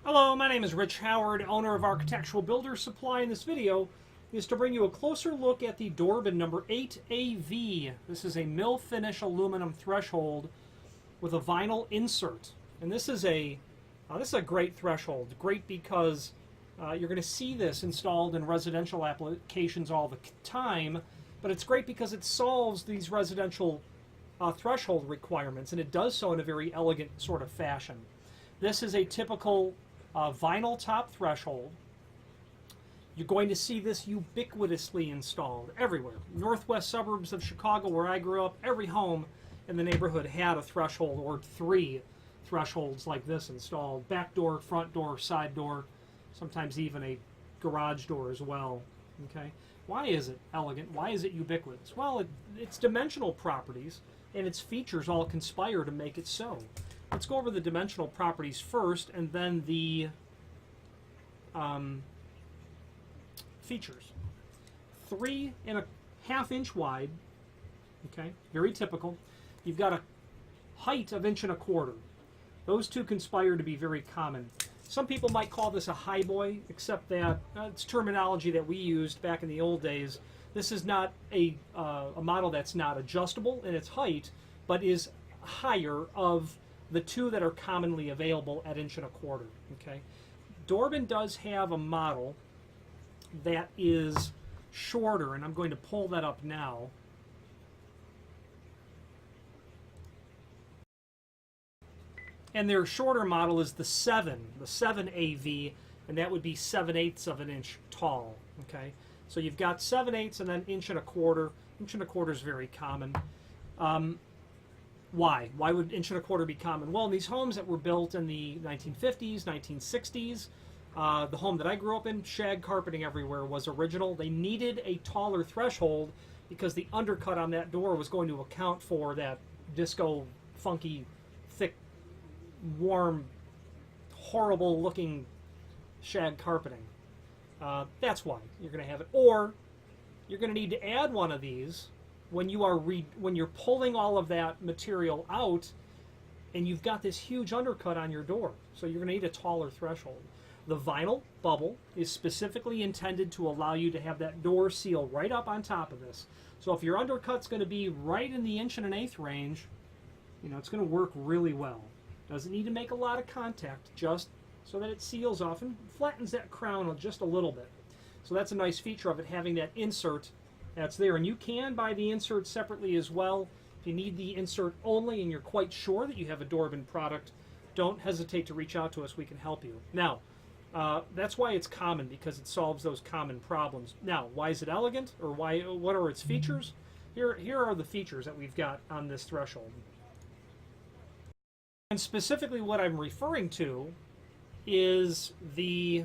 Hello, my name is Rich Howard, owner of Architectural Builders Supply. In this video is to bring you a closer look at the Dorbin number 8AV. This is a mill finish aluminum threshold with a vinyl insert. And this is a great threshold. Great because you're going to see this installed in residential applications all the time, but it's great because it solves these residential threshold requirements, and it does so in a very elegant sort of fashion. This is a typical vinyl top threshold. You're going to see this ubiquitously installed everywhere. Northwest suburbs of Chicago, where I grew up, every home in the neighborhood had a threshold or three thresholds like this installed. Back door, front door, side door, sometimes even a garage door as well. Okay, why is it elegant? Why is it ubiquitous? Well, its dimensional properties and its features all conspire to make it so. Let's go over the dimensional properties first, and then the features. 3.5 inch wide, okay, very typical. You've got a height of 1.25 inches. Those two conspire to be very common. Some people might call this a high boy, except that it's terminology that we used back in the old days. This is not a model that's not adjustable in its height, but is higher of the two that are commonly available at 1.25 inches. Okay, Dorbin does have a model that is shorter, and I'm going to pull that up now. And their shorter model is the 7AV, and that would be 7/8 of an inch tall. Okay, so you've got 7/8 and then 1.25 inches. 1.25 is very common. Why? Why would 1.25 be common? Well, in these homes that were built in the 1950s, 1960s, the home that I grew up in, shag carpeting everywhere was original. They needed a taller threshold because the undercut on that door was going to account for that disco, funky, thick, warm, horrible looking shag carpeting. That's why you're going to have it. Or you're going to need to add one of these when you're pulling all of that material out, and you've got this huge undercut on your door. So you're going to need a taller threshold. The vinyl bubble is specifically intended to allow you to have that door seal right up on top of this. So if your undercut's going to be right in the 1.125 range, it's going to work really well. Doesn't need to make a lot of contact, just so that it seals off and flattens that crown just a little bit. So that's a nice feature of it, having that insert that's there. And you can buy the insert separately as well. If you need the insert only and you're quite sure that you have a Dorbin product, don't hesitate to reach out to us. We can help you. Now, that's why it's common, because it solves those common problems. Now, why is it elegant, or what are its features? Here are the features that we've got on this threshold. And specifically what I'm referring to is the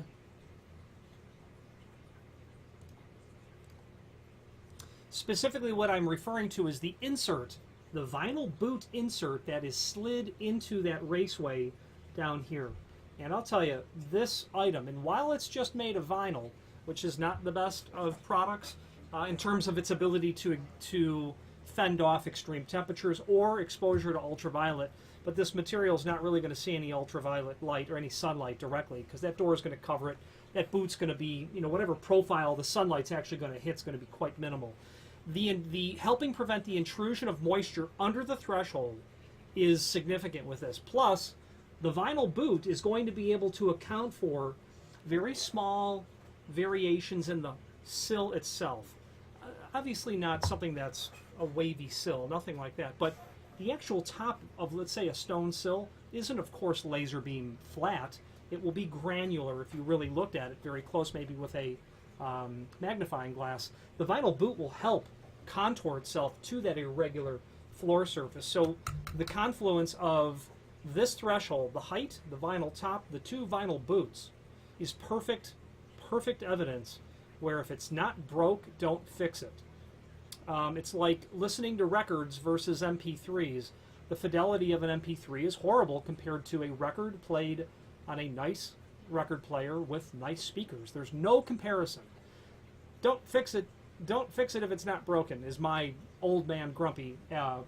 insert, the vinyl boot insert that is slid into that raceway down here. And I'll tell you, this item, and while it's just made of vinyl, which is not the best of products in terms of its ability to fend off extreme temperatures or exposure to ultraviolet, but this material is not really going to see any ultraviolet light or any sunlight directly, because that door is going to cover it. That boot's going to be, whatever profile the sunlight's actually going to hit is going to be quite minimal. The helping prevent the intrusion of moisture under the threshold is significant with this. Plus, the vinyl boot is going to be able to account for very small variations in the sill itself. Obviously not something that's a wavy sill, nothing like that, but the actual top of, let's say, a stone sill isn't, of course, laser beam flat. It will be granular if you really looked at it very close, maybe with a magnifying glass. The vinyl boot will help contour itself to that irregular floor surface. So the confluence of this threshold, the height, the vinyl top, the two vinyl boots, is perfect evidence where if it's not broke, don't fix it. It's like listening to records versus MP3s. The fidelity of an MP3 is horrible compared to a record played on a nice record player with nice speakers. There's no comparison. Don't fix it. Don't fix it if it's not broken, is my old man grumpy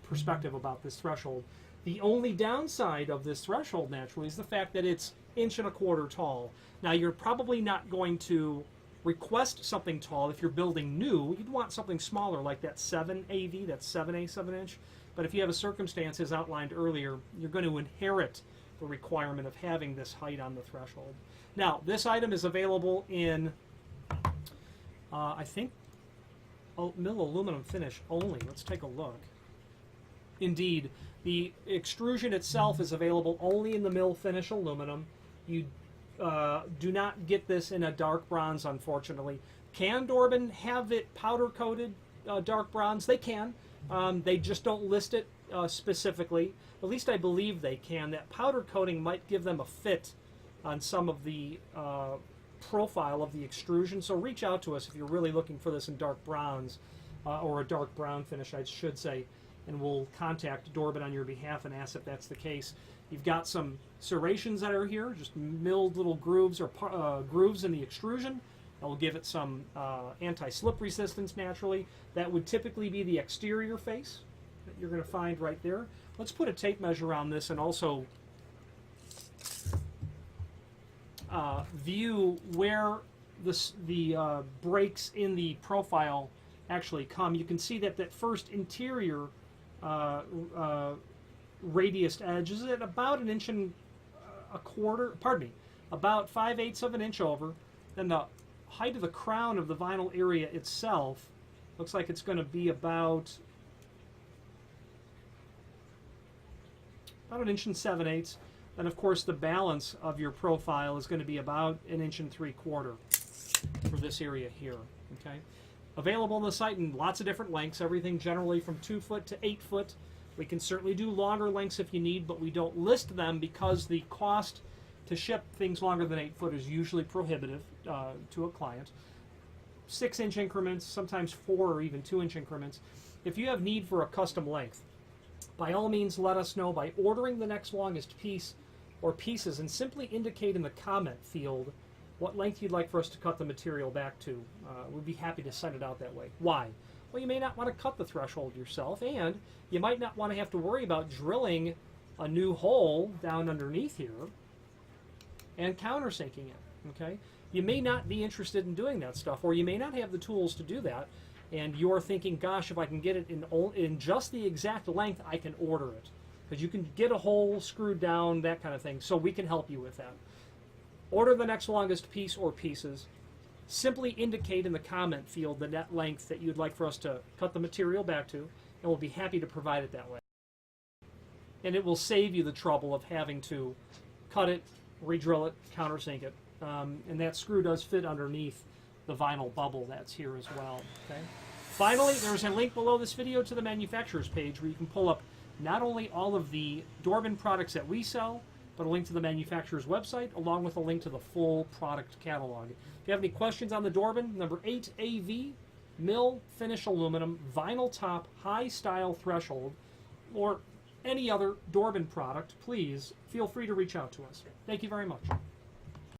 perspective about this threshold. The only downside of this threshold, naturally, is the fact that it's 1.25 inches tall. Now, you're probably not going to request something tall if you're building new. You'd want something smaller, like that 7 AV, that 7A 7-inch. But if you have a circumstance, as outlined earlier, you're going to inherit the requirement of having this height on the threshold. Now, this item is available in, I think, mill aluminum finish only. Let's take a look. Indeed, the extrusion itself is available only in the mill finish aluminum. You do not get this in a dark bronze, unfortunately. Can Dorbin have it powder coated dark bronze? They can. They just don't list it specifically. At least I believe they can. That powder coating might give them a fit on some of the profile of the extrusion. So reach out to us if you're really looking for this in dark bronze, or a dark brown finish, I should say, and we'll contact Dorbin on your behalf and ask if that's the case. You've got some serrations that are here, just milled little grooves or grooves in the extrusion. That will give it some anti-slip resistance naturally. That would typically be the exterior face that you're going to find right there. Let's put a tape measure on this and also view where the breaks in the profile actually come. You can see that that first interior radiused edge is at about 1.25 inches, pardon me, about 5/8 of an inch over. Then the height of the crown of the vinyl area itself looks like it's going to be about 1 7/8 inches. Then, of course, the balance of your profile is going to be about 1.75 inches for this area here. Okay, available on the site in lots of different lengths, everything generally from 2 foot to 8 foot. We can certainly do longer lengths if you need, but we don't list them because the cost to ship things longer than 8 foot is usually prohibitive to a client. 6-inch increments, sometimes 4 or even 2-inch increments. If you have need for a custom length, by all means let us know by ordering the next longest piece or pieces and simply indicate in the comment field what length you'd like for us to cut the material back to. We'd be happy to send it out that way. Why? Well, you may not want to cut the threshold yourself, and you might not want to have to worry about drilling a new hole down underneath here and countersinking it. Okay? You may not be interested in doing that stuff, or you may not have the tools to do that, and you're thinking, gosh, if I can get it in just the exact length, I can order it. Because you can get a hole screwed down, that kind of thing, so we can help you with that. Order the next longest piece or pieces. Simply indicate in the comment field the net length that you'd like for us to cut the material back to, and we'll be happy to provide it that way. And it will save you the trouble of having to cut it, re-drill it, countersink it. And that screw does fit underneath the vinyl bubble that's here as well. Okay. Finally, there's a link below this video to the manufacturer's page where you can pull up not only all of the Dorbin products that we sell, but a link to the manufacturer's website, along with a link to the full product catalog. If you have any questions on the Dorbin, number 8 AV, mill finish aluminum, vinyl top, high style threshold, or any other Dorbin product, please feel free to reach out to us. Thank you very much.